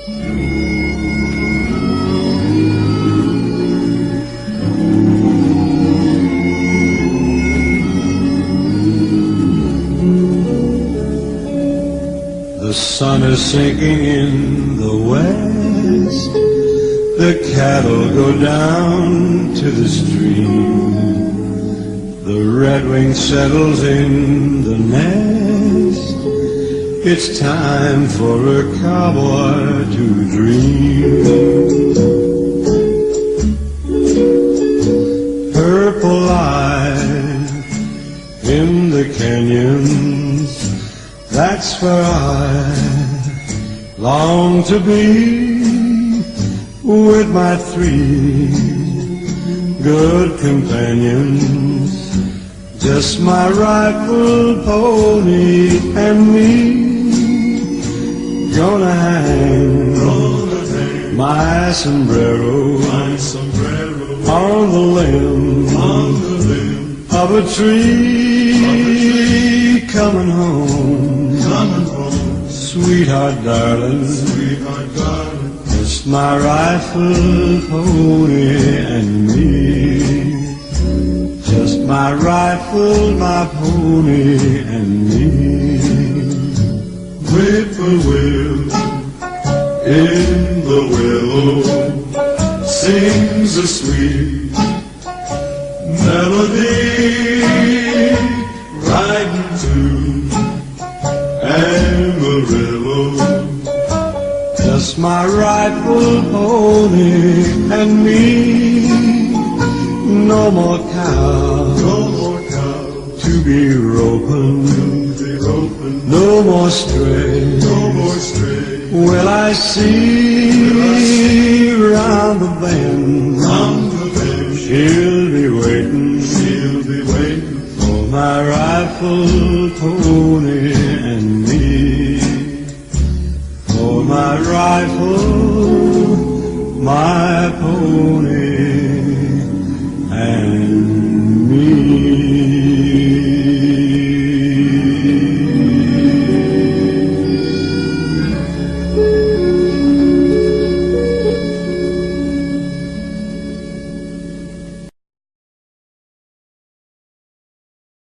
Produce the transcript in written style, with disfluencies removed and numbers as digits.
The sun is sinking in the west. The cattle go down to the stream. The redwing settles in the nest. It's time for a cowboy to dream. Purple light in the canyons, that's where I long to be, with my three good companions, just my rightful pony and me. Gonna hang my sombrero on the limb of a tree. Coming home, sweetheart darling, just my rightful pony and me. Just my rifle, my pony and me. Whippoorwill in the willow sings a sweet melody, riding to Amarillo. Just my rightful pony and me. No more cow to be roping, no more stray will I see round the bend. She'll be waiting for my rightful pony and me. For my rifle, my pony